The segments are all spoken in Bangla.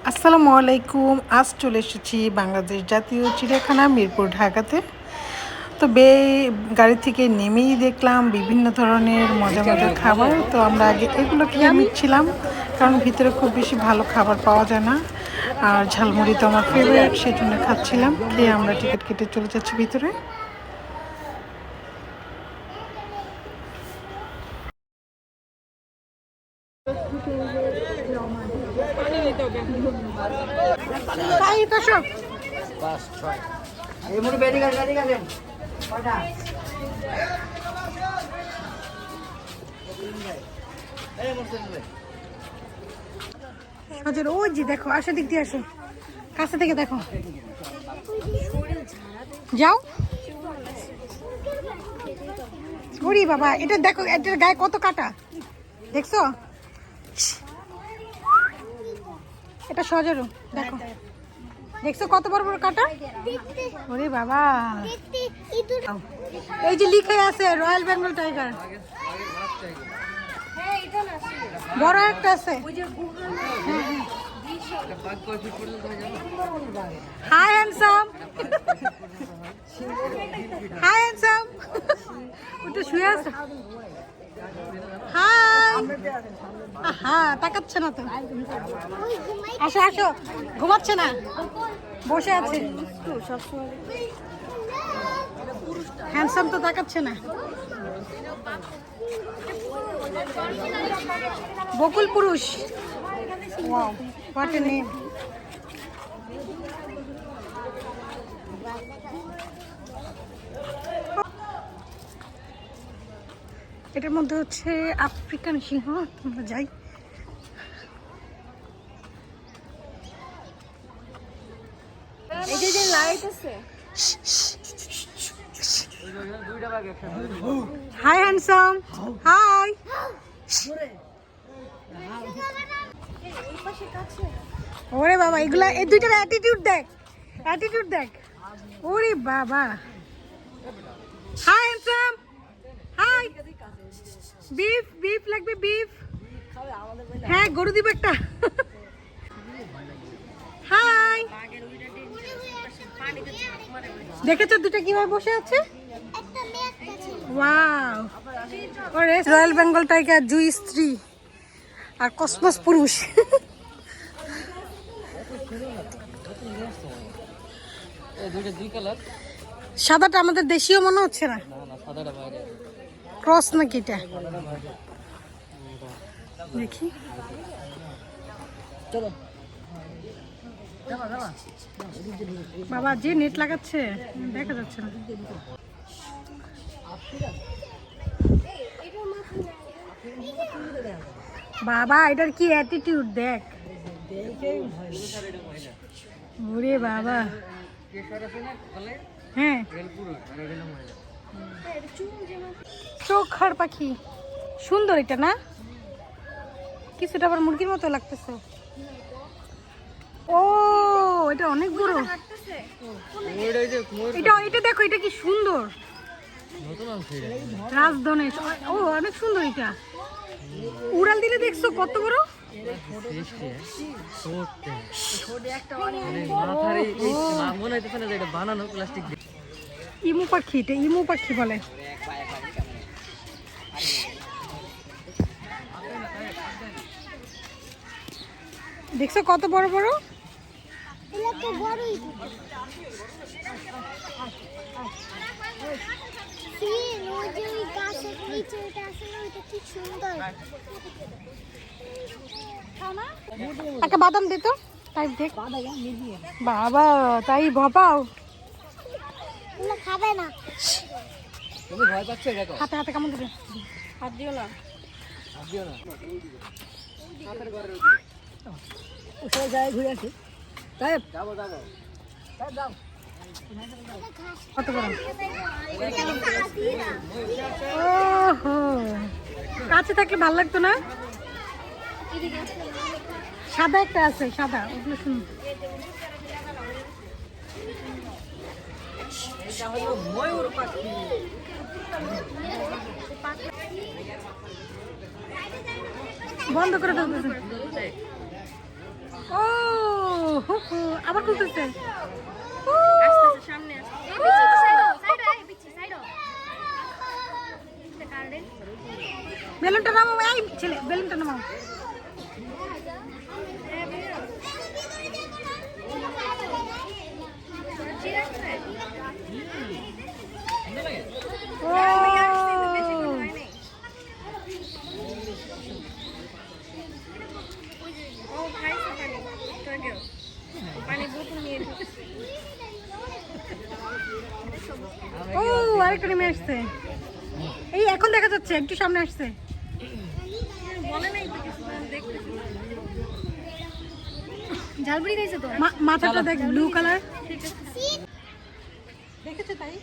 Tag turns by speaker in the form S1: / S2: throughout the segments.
S1: আসসালামু আলাইকুম। আজ চলে এসেছি বাংলাদেশ জাতীয় চিড়িয়াখানা মিরপুর ঢাকাতে। তো গাড়ি থেকে নেমেই দেখলাম বিভিন্ন ধরনের মজার মজার খাবার। তো আমরা আগে এগুলো খেয়ে নিচ্ছিলাম, কারণ ভিতরে খুব বেশি ভালো খাবার পাওয়া যায় না। আর ঝালমুড়ি তো আমার ফেভারিট, সেই জন্য খাচ্ছিলাম। খেয়ে আমরা টিকিট কেটে চলে যাচ্ছি ভিতরে। ওই যে দেখো, আসো দিক দিয়ে আসো, কাছে থেকে দেখো, যাও। ওরে বাবা, এটা দেখো, এটার গায়ে কত কাটা দেখছো? এটা সজরু, দেখো দেখছো কত বড় বড় কাটা? ওরে বাবা, এই যে লিখে আছে রয়্যাল বেঙ্গল টাইগার, বড় একটা আছে। হাই হ্যান্ডসাম, হাই হ্যান্ডসাম, ওটা শুয়ে আছে। হাই, হ্যাঁ তাকাচ্ছে না তো। আসো আসো, ঘুমাচ্ছে না, বসে আছে। হ্যান্ডসাম তো তাকাচ্ছে না। বকুল পুরুষ, ওয়াও হোয়াট এ নেম। এটার মধ্যে হচ্ছে আফ্রিকান সিংহ। আমরা যাই। Hi handsome, hi. ওরে বাবা, এগুলা এই দুইটার অ্যাটিটিউড দেখ, অ্যাটিটিউড দেখ। ওরে বাবা, hi handsome, hi. Beef, beef লাগবে, বিফ। হ্যাঁ, গরু দিব একটা। হাই, দেখেছো দুটো কিভাবে বসে আছে? ওয়াও, ওরে রয়্যাল বেঙ্গল টাইগার, জুই স্ত্রী আর কসমস পুরুষ। সাদাটা আমাদের দেশীয় মনে হচ্ছে না, ক্রস নাকি এটা? দেখি, বাবা যে নেট লাগাচ্ছে দেখা যাচ্ছে না। বাবা এটার কি অ্যাটিটিউড দেখ। ওরে বাবা, হ্যাঁ চোখার পাখি, সুন্দর এটা না? কিছুটা আবার মুরগির মতো লাগতেছে। ও এটা অনেক বড়। এটা এটা দেখো, এটা কি সুন্দর, রাজধনেশ। ও অনেক সুন্দর এটা, উড়াল দিলে দেখছো কত বড়। ইমু পাখি, এটা ইমু পাখি বলে। দেখছো কত বড় বড়। একটা বাদাম দিত, তাই দেখ। বাবা তাই ভাপাও, খাবে না, হাতে হাতে কামড় দেবে। হাত দিও না, হাত দিও না। ঘুরে আসি, যাবো যাবো, যাও। কত বড়, ওহো কাছে থাকলে ভালো লাগতো না? সাদা একটা আছে, সাদা, ওগুলো সুন্দর। ময়ূর পাখি, বন্ধ করে দাও। ও আবার খুলতেছে।
S2: সামনে
S1: বেলুনটা নামাও, এই ছেলে বেলুনটা নামাও। ও আরেকটা নেমে আসছে, এই এখন দেখা যাচ্ছে, একটু সামনে আসছে।
S2: ঝালমুড়ি খাইছে তো,
S1: মাথাটা দেখ ব্লু কালার। দেখেছো তাই?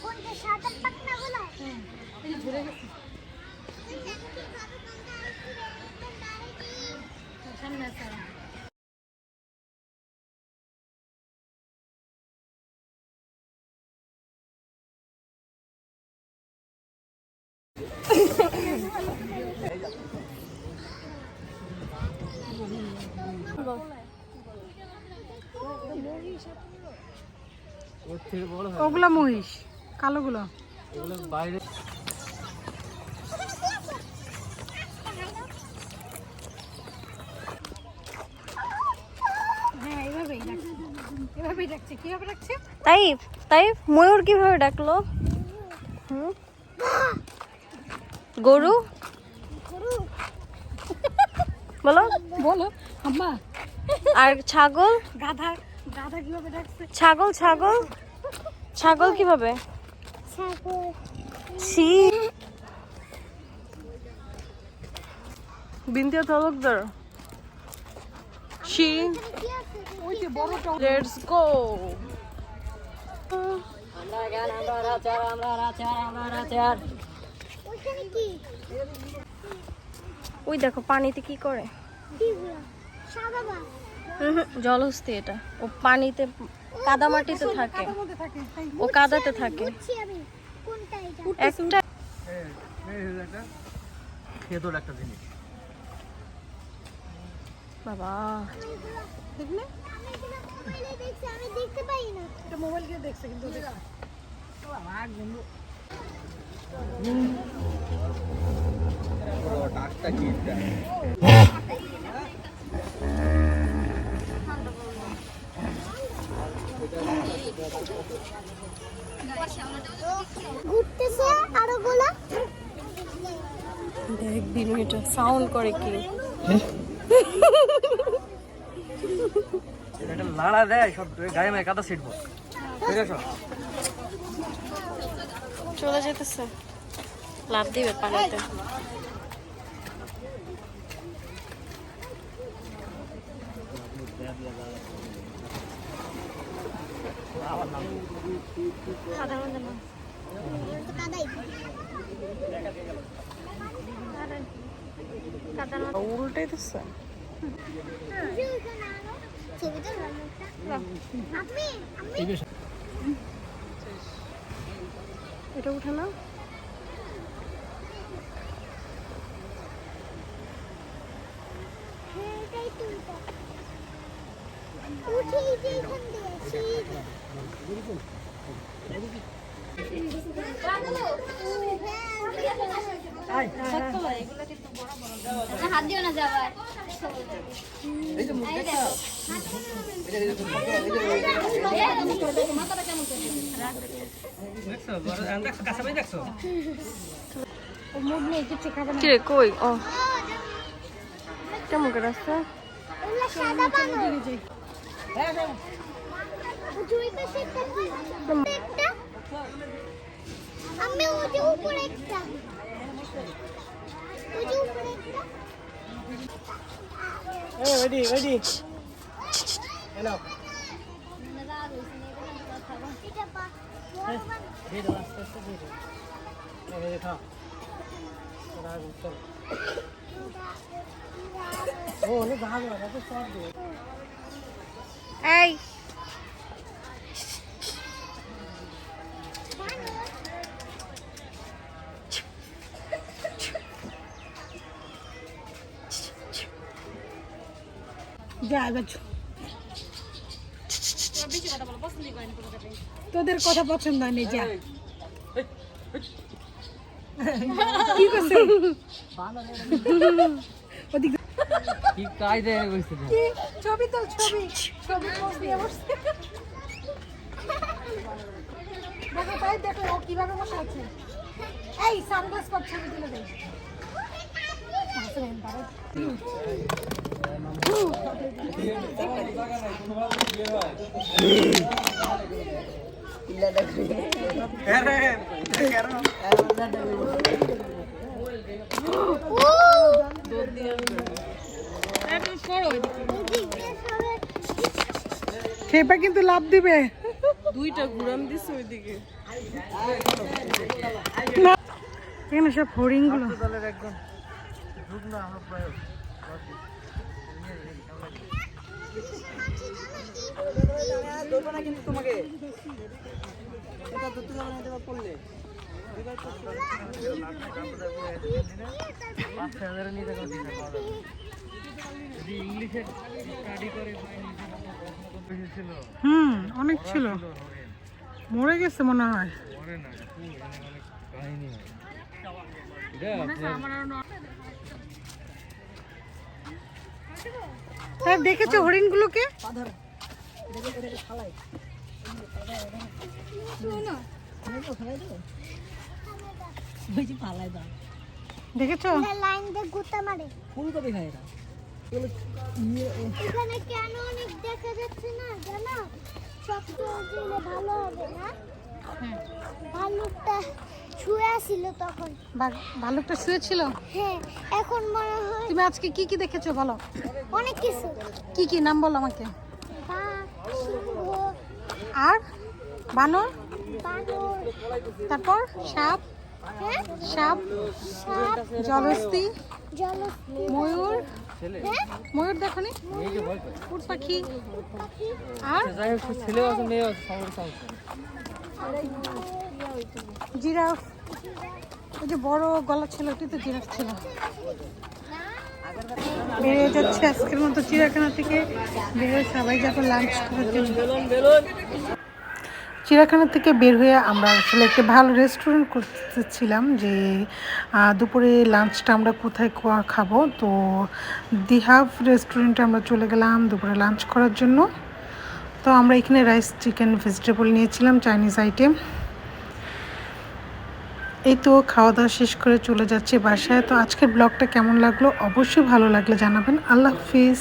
S2: কোনটা সাদা পাকনাগুলো?
S1: এই যে ঘুরে গেছে সামনে আছে। ওগুলা মহিষ, কালোগুলো
S3: বাইরে।
S1: হ্যাঁ এভাবেই রাখছে, এভাবেই রাখছে। কিভাবে রাখছে?
S2: তাই তাই ময়ূর কিভাবে ডাকলো? গরু বলো
S1: বলো আম্মা।
S2: আর ছাগল?
S1: গাধা, গাধা কিভাবে রাখছে?
S2: ছাগল ছাগল ছাগল কিভাবে? সি বিন্দিয়া তালুকদার। শি
S1: ওই যে বড়টা।
S2: Let's go. ওই দেখো পানিতে কি করে, জলহস্তি এটা। ও পানিতে কাদা মাটিতে থাকে, ও কাদাতে থাকে। একটা
S3: খেদোর একটা জিনিস।
S2: বাবা
S1: দেখলে
S4: আমি দেখতে পাই না।
S1: এটা মোবাইল দিয়ে দেখছে কিন্তু
S3: ডাকটা কি?
S4: ঘুরতেছে আরো গোলা।
S2: দেখ দিন এটা সাউন্ড করে কি।
S3: এটা লাড়া দেয় সব গায়ে মায়ে কাদা ছিটবো। ঠিক আছে,
S2: চলে যেতেছে, লাফ দিবে পানিতে। উল্টে দিচ্ছে। এটা উঠে না।
S4: হাত দিও না যাবার।
S3: এই যে মুখ দেখা। দেখছো দেখছো কাছে দেখছো।
S1: ও মুখ নেই, কিছু খাবে না।
S2: কিরে কই? ও কেমন করে আসছে?
S4: ওগুলা সাদা বানর।
S1: দিকে যাই।
S4: দুই পাশে একটা কি? একটা। আমি ওই যে উপরে একটা। ওই যে উপরে একটা।
S3: এই রেডি রেডি। হ্যালো।
S4: এটা পা।
S3: দিয়ে দাও আস্তে আস্তে দিয়ে দাও। এই যে খা। রাগ চল। ও অনেক ভালো আছে তো সব দিয়ে।
S2: এই
S1: যা এবার তোদের কথা পছন্দ হয়নি যা কি করছে ওদিকে
S3: কি কায়দা কইছে
S1: কি ছবি তো ছবি ছবি পোস্ট দিয়ে বসছে দেখো তাই দেখো ও কিভাবে বসে আছে এই সানগ্লাস পর ছবি তুলে দে আসেন বাবা খেপা কিন্তু লাভ দিবে
S2: দুইটা ঘুরাম দিছে ওইদিকে
S1: এখানে সব হরিণ গুলো অনেক ছিল মরে গেছে মনে হয় দেখেছো হরিণ গুলোকে দেখেছো
S4: লাইন দিয়ে গুতা মারে
S3: ফুলকপি খায় এরা
S4: এখানে কেন অনেক দেখা যাচ্ছে না জানো শক্ত দিলে ভালো হবে না ভালুকটা শুয়ে ছিল তখন
S1: ভালুকটা শুয়েছিল
S4: হ্যাঁ এখন মনে হয়
S1: তুমি আজকে কি কি দেখেছো বলো
S4: অনেক কিছু
S1: কি কি নাম বলো আমাকে
S4: বাঘ সিংহ
S1: আর বানর
S4: বানর
S1: তারপর সাপ
S4: হ্যাঁ
S1: সাপ
S4: সাপ
S1: জলহস্তী
S4: জলহস্তী
S1: ময়ূর
S4: হ্যাঁ
S1: ময়ূর দেখনি উট পাখি
S4: পাখি
S1: আর
S3: যাই হোক ছেলেও আছে মেয়েও আছে সবার
S1: জিরাফ ওই যে বড় গলা ছিল ওটি তো জিরাফ ছিল বেরিয়ে যাচ্ছে আজকের মতো চিড়িয়াখানা থেকে বেরিয়ে সবাই যাবো লাঞ্চ করার জন্য চিড়িয়াখানা থেকে বের হয়ে আমরা আসলে একটা ভালো রেস্টুরেন্ট করতেছিলাম যে দুপুরে লাঞ্চটা আমরা কোথায় খাবো তো দি হাফ রেস্টুরেন্টে আমরা চলে গেলাম দুপুরে লাঞ্চ করার জন্য তো আমরা এখানে রাইস চিকেন ভেজিটেবল নিয়েছিলাম চাইনিজ আইটেম এই তো খাওয়া দাওয়া শেষ করে চলে যাচ্ছে বাসায় তো আজকের ব্লগটা কেমন লাগলো অবশ্যই ভালো লাগলে জানাবেন আল্লাহ হাফিজ